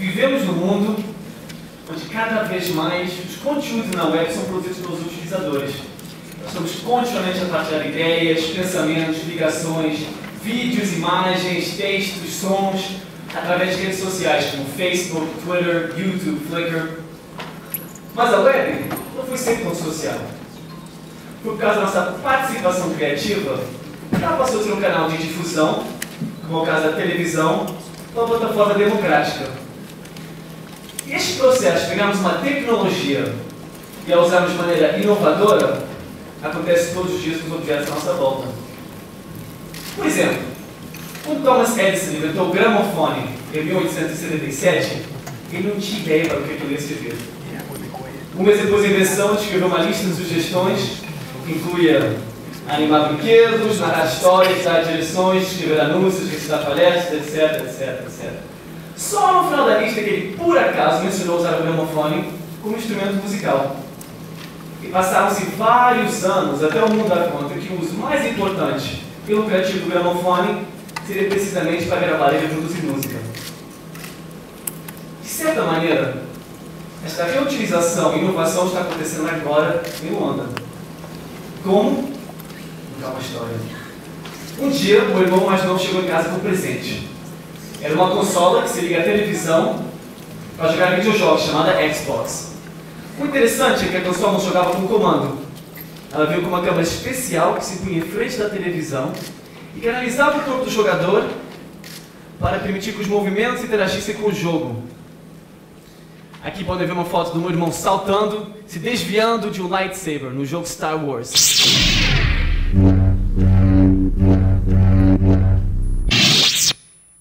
Vivemos num mundo onde cada vez mais os conteúdos na web são produzidos pelos utilizadores. Nós estamos continuamente a partilhar ideias, pensamentos, ligações, vídeos, imagens, textos, sons, através de redes sociais como Facebook, Twitter, YouTube, Flickr. Mas a web não foi sempre tão social. Foi por causa da nossa participação criativa que ela passou a ser um canal de difusão, como é o caso da televisão, uma plataforma democrática. E este processo de pegarmos uma tecnologia e a usarmos de maneira inovadora acontece todos os dias com os objetos à nossa volta. Por exemplo, quando Thomas Edison inventou o gramofone em 1877, ele não tinha ideia para o que ele ia escrever. Um mês depois da invenção, ele escreveu uma lista de sugestões que incluía animar brinquedos, narrar histórias, dar direções, escrever anúncios, recitar palestras, etc, etc, etc. Só no final da lista que ele, por acaso, mencionou usar o gramofone como instrumento musical. E passaram-se vários anos até o mundo dar conta que o uso mais importante e lucrativo do gramofone seria precisamente para gravar e reproduzir música. De certa maneira, esta reutilização e inovação está acontecendo agora em Luanda. Como? Vou contar uma história. Um dia, o irmão mais novo chegou em casa com um presente. Era uma consola que se liga à televisão para jogar videojogos, chamada Xbox. O interessante é que a consola não jogava com comando. Ela veio com uma câmera especial que se punha em frente da televisão e que analisava o corpo do jogador para permitir que os movimentos interagissem com o jogo. Aqui podem ver uma foto do meu irmão saltando, se desviando de um lightsaber no jogo Star Wars.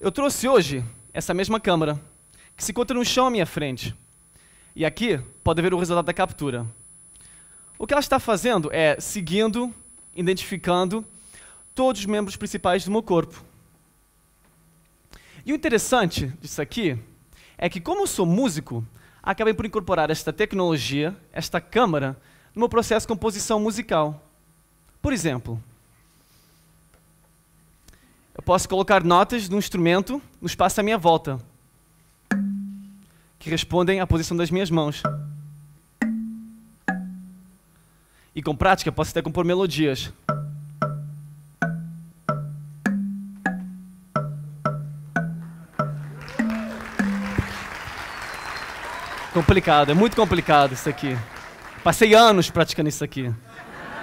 Eu trouxe hoje essa mesma câmera, que se encontra no chão à minha frente. E aqui pode ver o resultado da captura. O que ela está fazendo é seguindo, identificando todos os membros principais do meu corpo. E o interessante disso aqui é que, como eu sou músico, acabei por incorporar esta tecnologia, esta câmera, no meu processo de composição musical. Por exemplo, eu posso colocar notas de um instrumento no espaço à minha volta, que respondem à posição das minhas mãos. E com prática, posso até compor melodias. Complicado, é muito complicado isso aqui. Passei anos praticando isso aqui.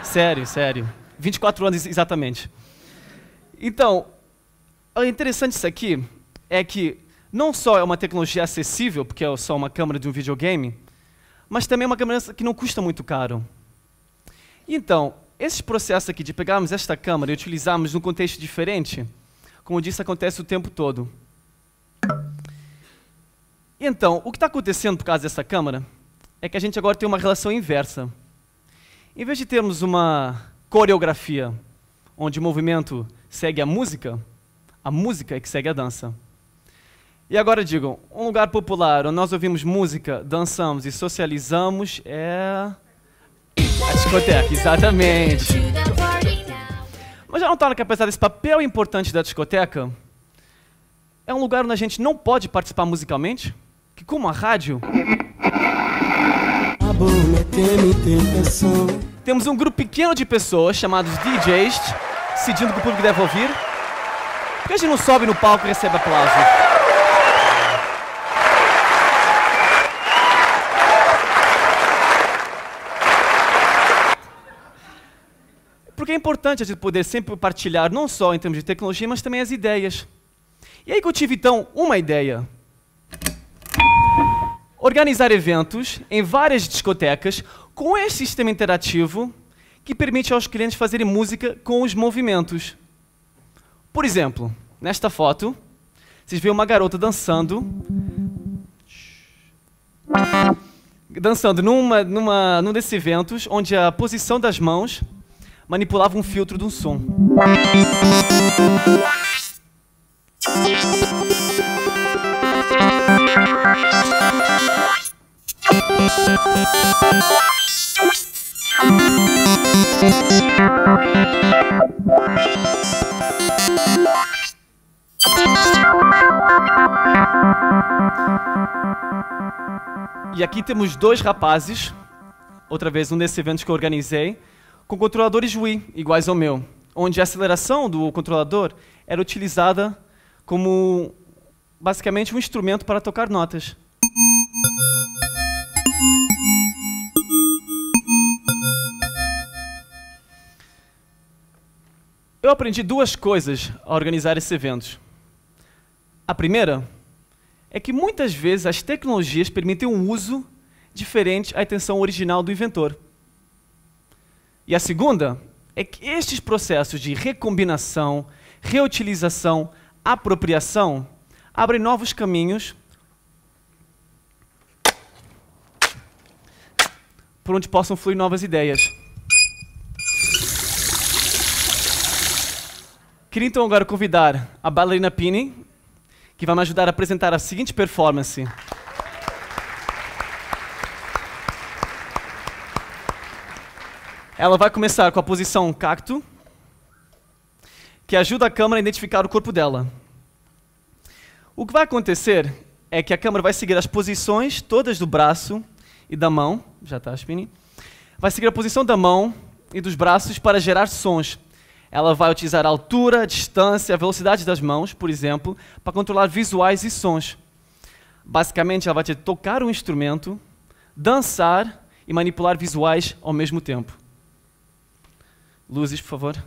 Sério, sério. 24 anos exatamente. Então, o interessante disso aqui é que não só é uma tecnologia acessível, porque é só uma câmera de um videogame, mas também é uma câmera que não custa muito caro. Então, esse processo aqui de pegarmos esta câmera e utilizarmos num contexto diferente, como eu disse, acontece o tempo todo. Então, o que está acontecendo por causa dessa câmera é que a gente agora tem uma relação inversa. Em vez de termos uma coreografia, onde o movimento segue a música é que segue a dança. E agora digam, um lugar popular onde nós ouvimos música, dançamos e socializamos é a discoteca, exatamente. Mas já notaram que apesar desse papel importante da discoteca, é um lugar onde a gente não pode participar musicalmente? Que como a rádio, temos um grupo pequeno de pessoas, chamados DJs, decidindo o que o público deve ouvir. Por que a gente não sobe no palco e recebe aplausos? Porque é importante a gente poder sempre partilhar, não só em termos de tecnologia, mas também as ideias. E aí que eu tive, então, uma ideia. Organizar eventos em várias discotecas com esse sistema interativo que permite aos clientes fazerem música com os movimentos. Por exemplo, nesta foto, vocês veem uma garota dançando num desses eventos onde a posição das mãos manipulava um filtro de um som. E aqui temos dois rapazes, outra vez um desses eventos que eu organizei, com controladores Wii, iguais ao meu, onde a aceleração do controlador era utilizada como, basicamente, um instrumento para tocar notas. Eu aprendi duas coisas ao organizar esses eventos. A primeira é que muitas vezes as tecnologias permitem um uso diferente à intenção original do inventor. E a segunda é que estes processos de recombinação, reutilização, apropriação abrem novos caminhos por onde possam fluir novas ideias. Queria então agora convidar a bailarina Pini, que vai me ajudar a apresentar a seguinte performance. Ela vai começar com a posição cacto, que ajuda a câmera a identificar o corpo dela. O que vai acontecer é que a câmera vai seguir as posições todas do braço e da mão, já está, Spini, vai seguir a posição da mão e dos braços para gerar sons. Ela vai utilizar a altura, a distância, a velocidade das mãos, por exemplo, para controlar visuais e sons. Basicamente, ela vai ter que tocar um instrumento, dançar e manipular visuais ao mesmo tempo. Luzes, por favor.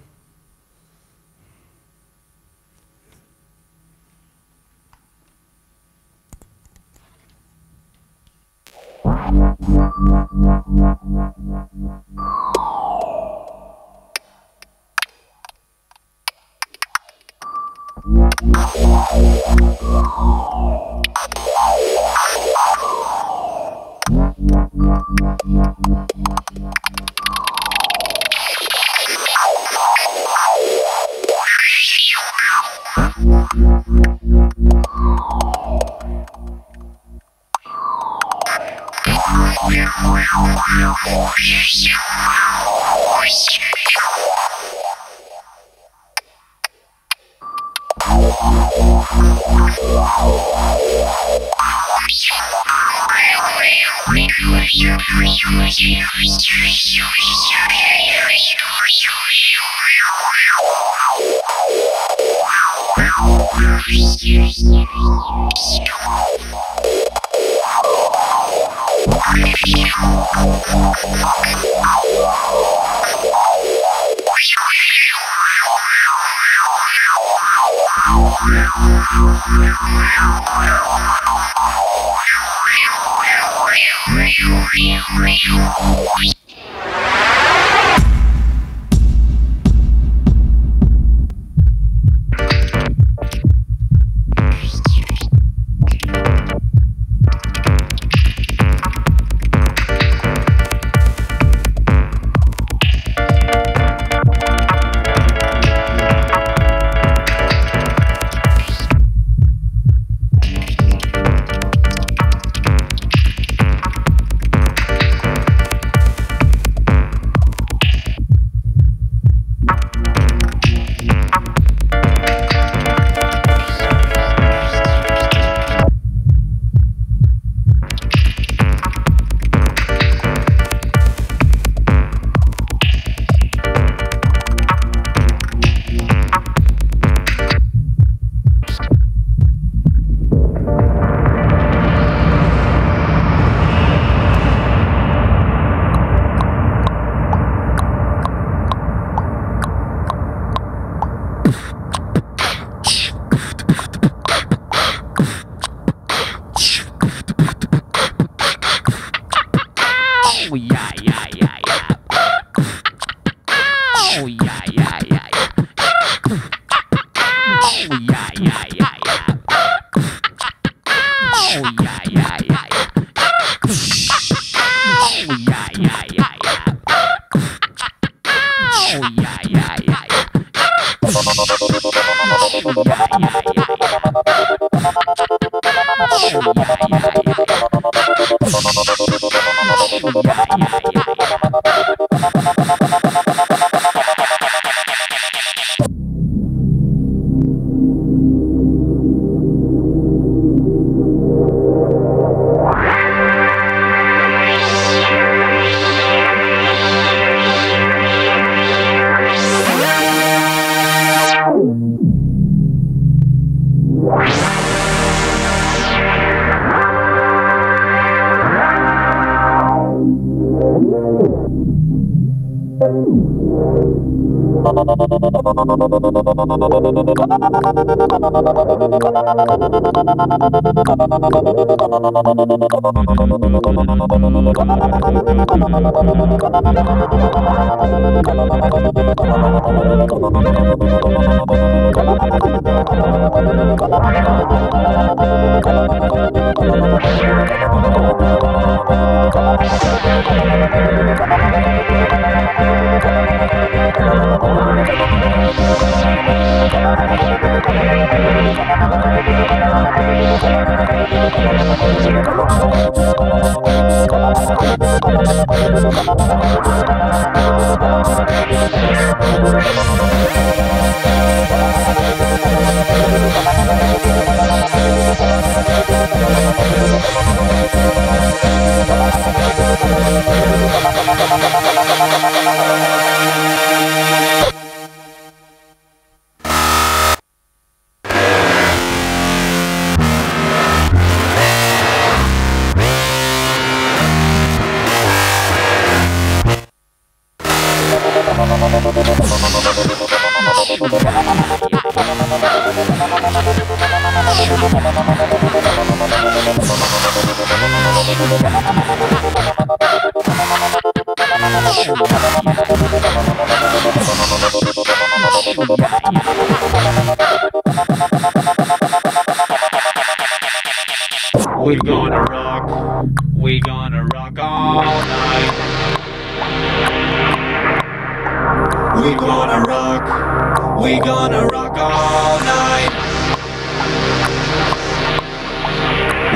We gonna rock, we gonna rock all night. We gonna rock, we gonna rock all night.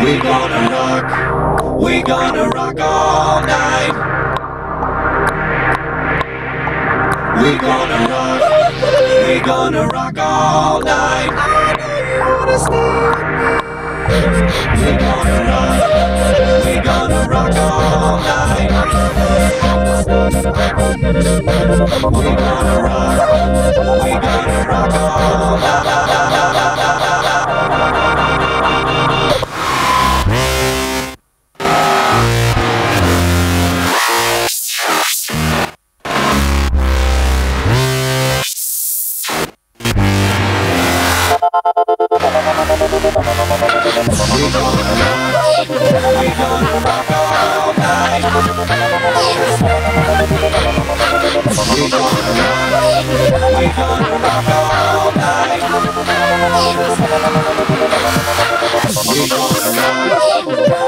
We gonna rock, we gonna rock all night. We gonna rock, we gonna rock all night. I know you wanna stay with me. We gonna rock, we gonna rock all night. We gonna rock,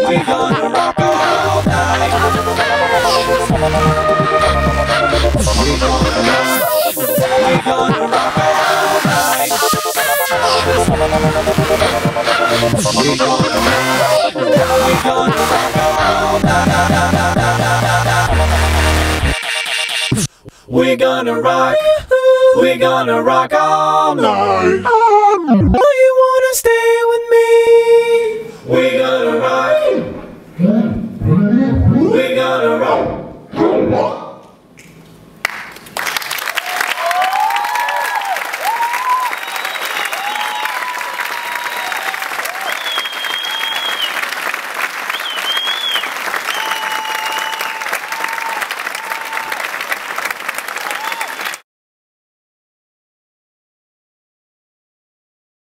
we gonna rock all night. We're gonna rock, we're gonna rock all night. Do you wanna stay with me? We're gonna rock, we're gonna rock.